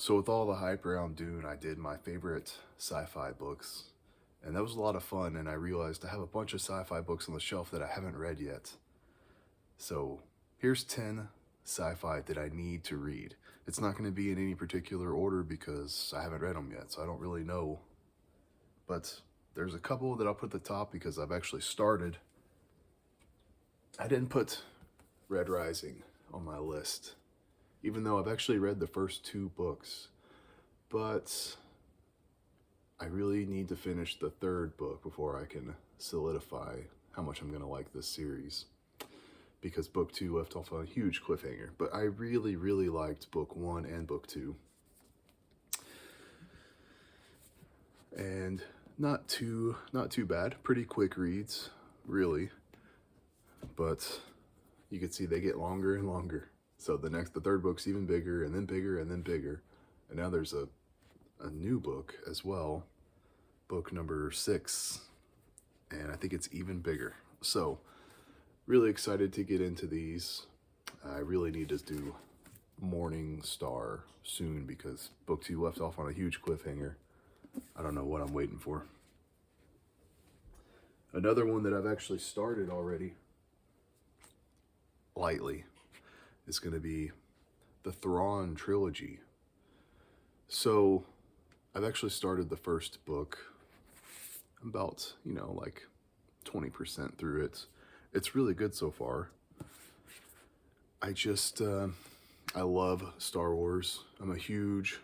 So with all the hype around Dune, I did my favorite sci-fi books, and that was a lot of fun, and I realized I have a bunch of sci-fi books on the shelf that I haven't read yet. So here's 10 sci-fi that I need to read. It's not going to be in any particular order because I haven't read them yet, so I don't really know. But there's a couple that I'll put at the top because I've actually started. I didn't put Red Rising on my list, even though I've actually read the first two books. But I really need to finish the third book before I can solidify how much I'm going to like this series. Because book two left off on a huge cliffhanger. But I really, really liked book one and book two. And not too bad. Pretty quick reads, really. But you can see they get longer and longer. So the third book's even bigger, and then bigger, and then bigger. And now there's a new book as well, book number 6, and I think it's even bigger. So really excited to get into these. I really need to do Morning Star soon because book 2 left off on a huge cliffhanger. I don't know what I'm waiting for. Another one that I've actually started already, lightly, is going to be the Thrawn trilogy. So I've actually started the first book. I'm about, like 20% through it. It's really good so far. I love Star Wars. I'm a huge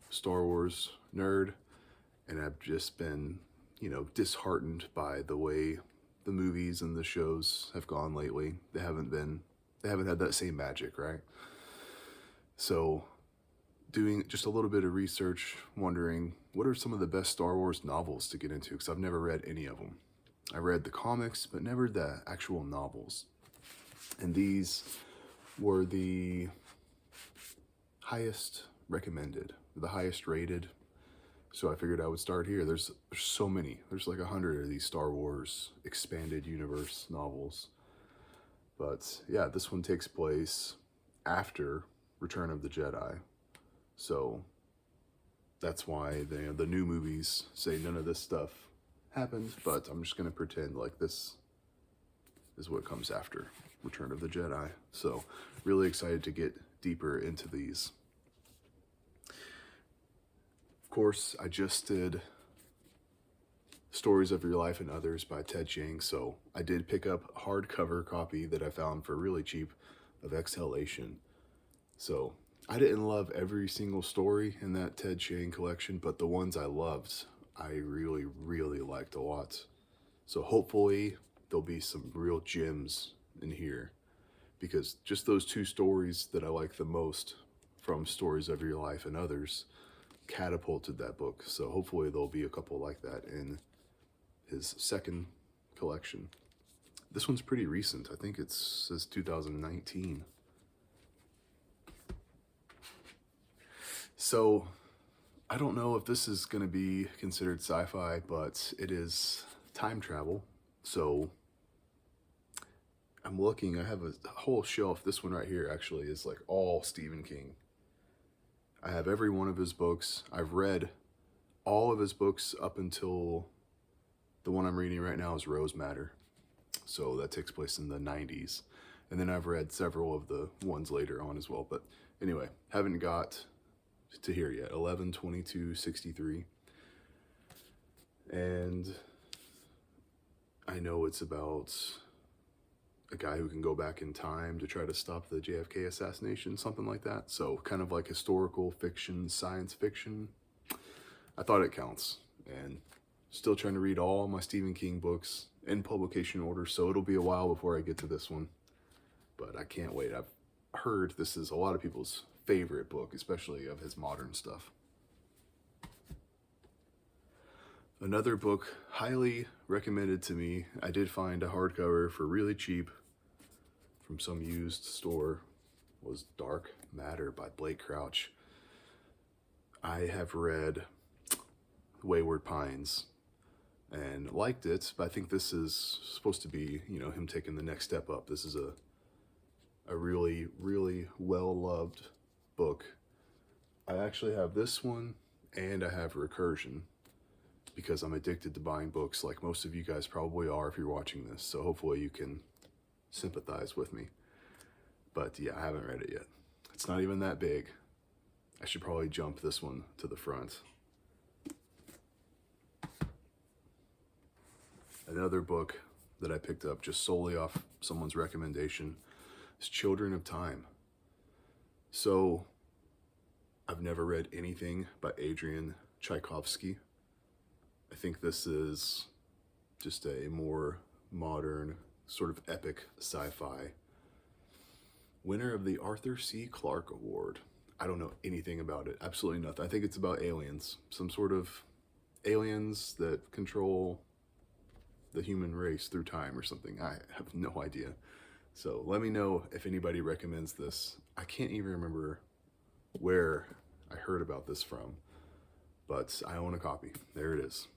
Star Wars nerd, and I've just been, disheartened by the way the movies and the shows have gone lately. They haven't had that same magic, right? So doing just a little bit of research, wondering what are some of the best Star Wars novels to get into, because I've never read any of them. I read the comics, but never the actual novels. And these were the highest recommended, the highest rated. So I figured I would start here. There's so many. There's like 100 of these Star Wars expanded universe novels. But yeah, this one takes place after Return of the Jedi. So that's why the new movies say none of this stuff happened, but I'm just going to pretend like this is what comes after Return of the Jedi. So really excited to get deeper into these. Of course, I just did Stories of Your Life and Others by Ted Chiang, so I did pick up a hardcover copy that I found for really cheap of Exhalation. So I didn't love every single story in that Ted Chiang collection, but the ones I loved, I really, really liked a lot. So hopefully there'll be some real gems in here, because just those two stories that I like the most from Stories of Your Life and Others catapulted that book. So hopefully there'll be a couple like that in his second collection. This one's pretty recent. I think it says 2019. So I don't know if this is going to be considered sci-fi, but it is time travel. So I'm looking, I have a whole shelf. This one right here actually is like all Stephen King. I have every one of his books. I've read all of his books up until the one I'm reading right now is Rose Matter. So that takes place in the 90s. And then I've read several of the ones later on as well. But anyway, haven't got to here yet. 11, 22, 63. And I know it's about a guy who can go back in time to try to stop the JFK assassination, something like that. So kind of like historical fiction, science fiction. I thought it counts. And still trying to read all my Stephen King books in publication order, so it'll be a while before I get to this one. But I can't wait. I've heard this is a lot of people's favorite book, especially of his modern stuff. Another book highly recommended to me, I did find a hardcover for really cheap from some used store, was Dark Matter by Blake Crouch. I have read Wayward Pines and liked it, but I think this is supposed to be, him taking the next step up. This is a really, really well-loved book. I actually have this one, and I have Recursion, because I'm addicted to buying books like most of you guys probably are if you're watching this, so hopefully you can sympathize with me. But yeah, I haven't read it yet. It's not even that big. I should probably jump this one to the front. Another book that I picked up just solely off someone's recommendation is Children of Time. So, I've never read anything by Adrian Tchaikovsky. I think this is just a more modern, sort of epic sci-fi. Winner of the Arthur C. Clarke Award. I don't know anything about it, absolutely nothing. I think it's about aliens, some sort of aliens that control the human race through time or something. I have no idea. So let me know if anybody recommends this. I can't even remember where I heard about this from, but I own a copy. There it is.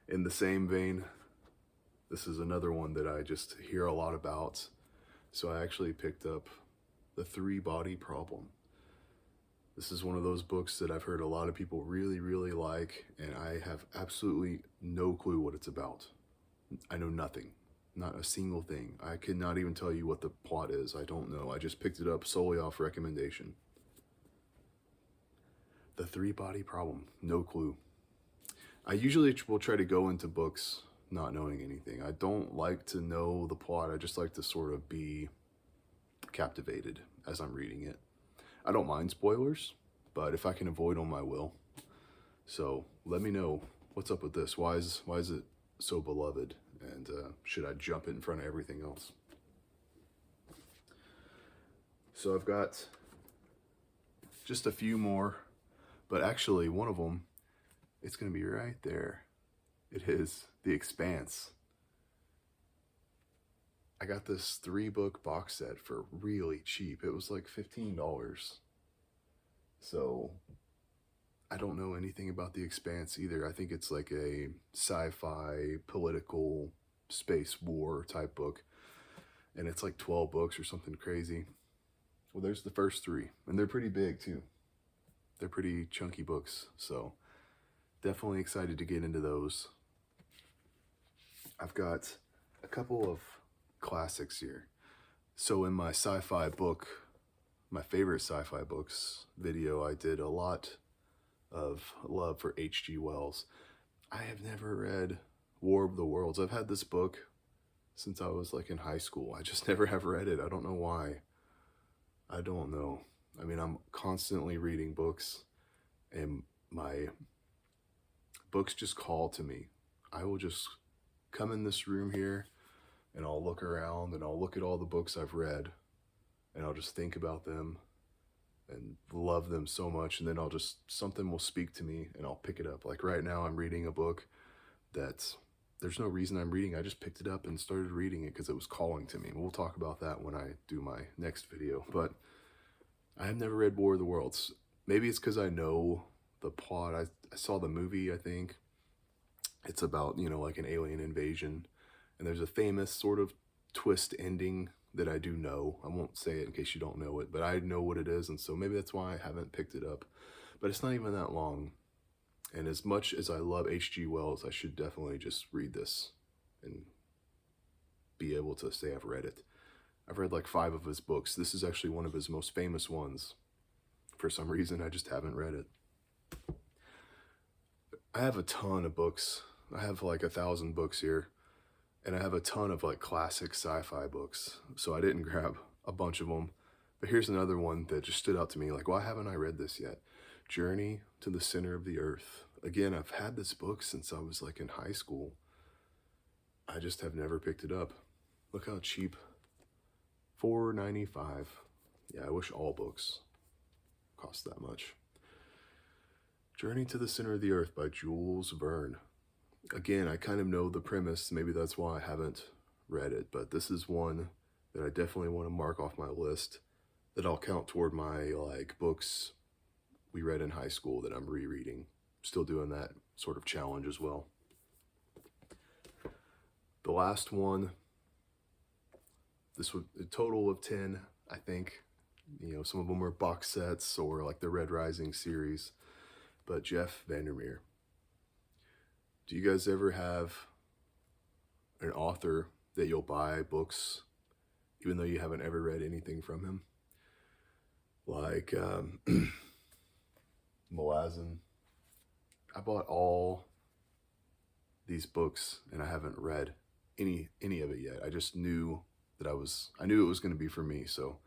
In the same vein, this is another one that I just hear a lot about. So I actually picked up The Three-Body Problem. This is one of those books that I've heard a lot of people really, really like, and I have absolutely no clue what it's about. I know nothing, not a single thing. I cannot even tell you what the plot is. I don't know. I just picked it up solely off recommendation. The Three-Body Problem, no clue. I usually will try to go into books not knowing anything. I don't like to know the plot. I just like to sort of be captivated as I'm reading it. I don't mind spoilers, but if I can avoid them, I will. So let me know what's up with this. Why is it so beloved? And should I jump it in front of everything else? So I've got just a few more, but actually one of them, it's going to be right there. It is The Expanse. I got this 3-book box set for really cheap. It was like $15. So I don't know anything about The Expanse either. I think it's like a sci-fi, political, space war type book. And it's like 12 books or something crazy. Well, there's the first 3. And they're pretty big too. They're pretty chunky books. So definitely excited to get into those. I've got a couple of classics here. So in my sci-fi book, my favorite sci-fi books video, I did a lot of love for H.G. Wells. I have never read War of the Worlds. I've had this book since I was like in high school. I just never have read it. I don't know why. I don't know. I mean, I'm constantly reading books, and my books just call to me. I will just come in this room here, and I'll look around, and I'll look at all the books I've read, and I'll just think about them and love them so much, and then something will speak to me, and I'll pick it up. Like right now, I'm reading a book that there's no reason I'm reading. I just picked it up and started reading it because it was calling to me. We'll talk about that when I do my next video, but I have never read War of the Worlds. Maybe it's because I know the plot. I saw the movie, I think. It's about, like an alien invasion. And there's a famous sort of twist ending that I do know. I won't say it in case you don't know it, but I know what it is. And so maybe that's why I haven't picked it up. But it's not even that long. And as much as I love H.G. Wells, I should definitely just read this and be able to say I've read it. I've read like 5 of his books. This is actually one of his most famous ones. For some reason, I just haven't read it. I have a ton of books. I have like 1,000 books here. And I have a ton of like classic sci-fi books. So I didn't grab a bunch of them. But here's another one that just stood out to me. Like, why haven't I read this yet? Journey to the Center of the Earth. Again, I've had this book since I was like in high school. I just have never picked it up. Look how cheap. $4.95. Yeah, I wish all books cost that much. Journey to the Center of the Earth by Jules Verne. Again, I kind of know the premise. Maybe that's why I haven't read it, but this is one that I definitely want to mark off my list that I'll count toward my like books we read in high school that I'm rereading. Still doing that sort of challenge as well. The last one, this was a total of 10, I think. You know, some of them are box sets or like the Red Rising series. But Jeff Vandermeer, do you guys ever have an author that you'll buy books even though you haven't ever read anything from him? Like Malazan. I bought all these books and I haven't read any of it yet. I just knew that I knew it was going to be for me. So,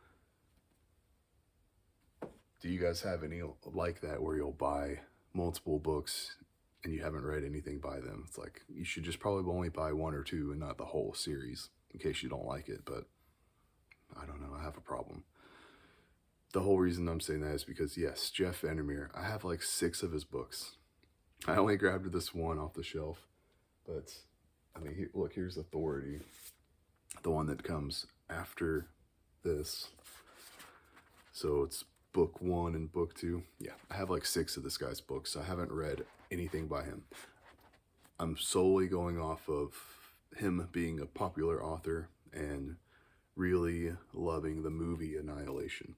do you guys have any like that where you'll buy multiple books and you haven't read anything by them? It's like you should just probably only buy one or two and not the whole series in case you don't like it, but I don't know, I have a problem. The whole reason I'm saying that is because yes, Jeff Vandermeer, I have like 6 of his books. I only grabbed this one off the shelf, but I mean, look, here's Authority, the one that comes after this. So it's book 1 and book 2. Yeah, I have like 6 of this guy's books. I haven't read anything by him. I'm solely going off of him being a popular author and really loving the movie Annihilation.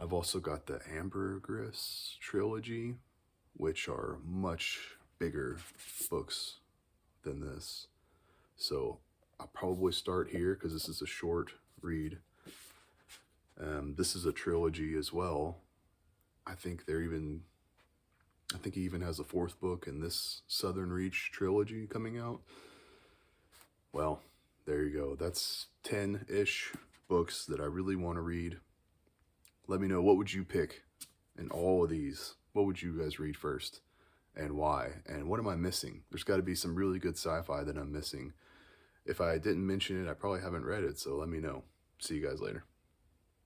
I've also got the Ambergris trilogy, which are much bigger books than this. So I'll probably start here because this is a short read. This is a trilogy as well. I think he even has a 4th book in this Southern Reach trilogy coming out. Well, there you go. That's 10-ish books that I really want to read. Let me know, what would you pick in all of these? What would you guys read first and why? And what am I missing? There's got to be some really good sci-fi that I'm missing. If I didn't mention it, I probably haven't read it, so let me know. See you guys later.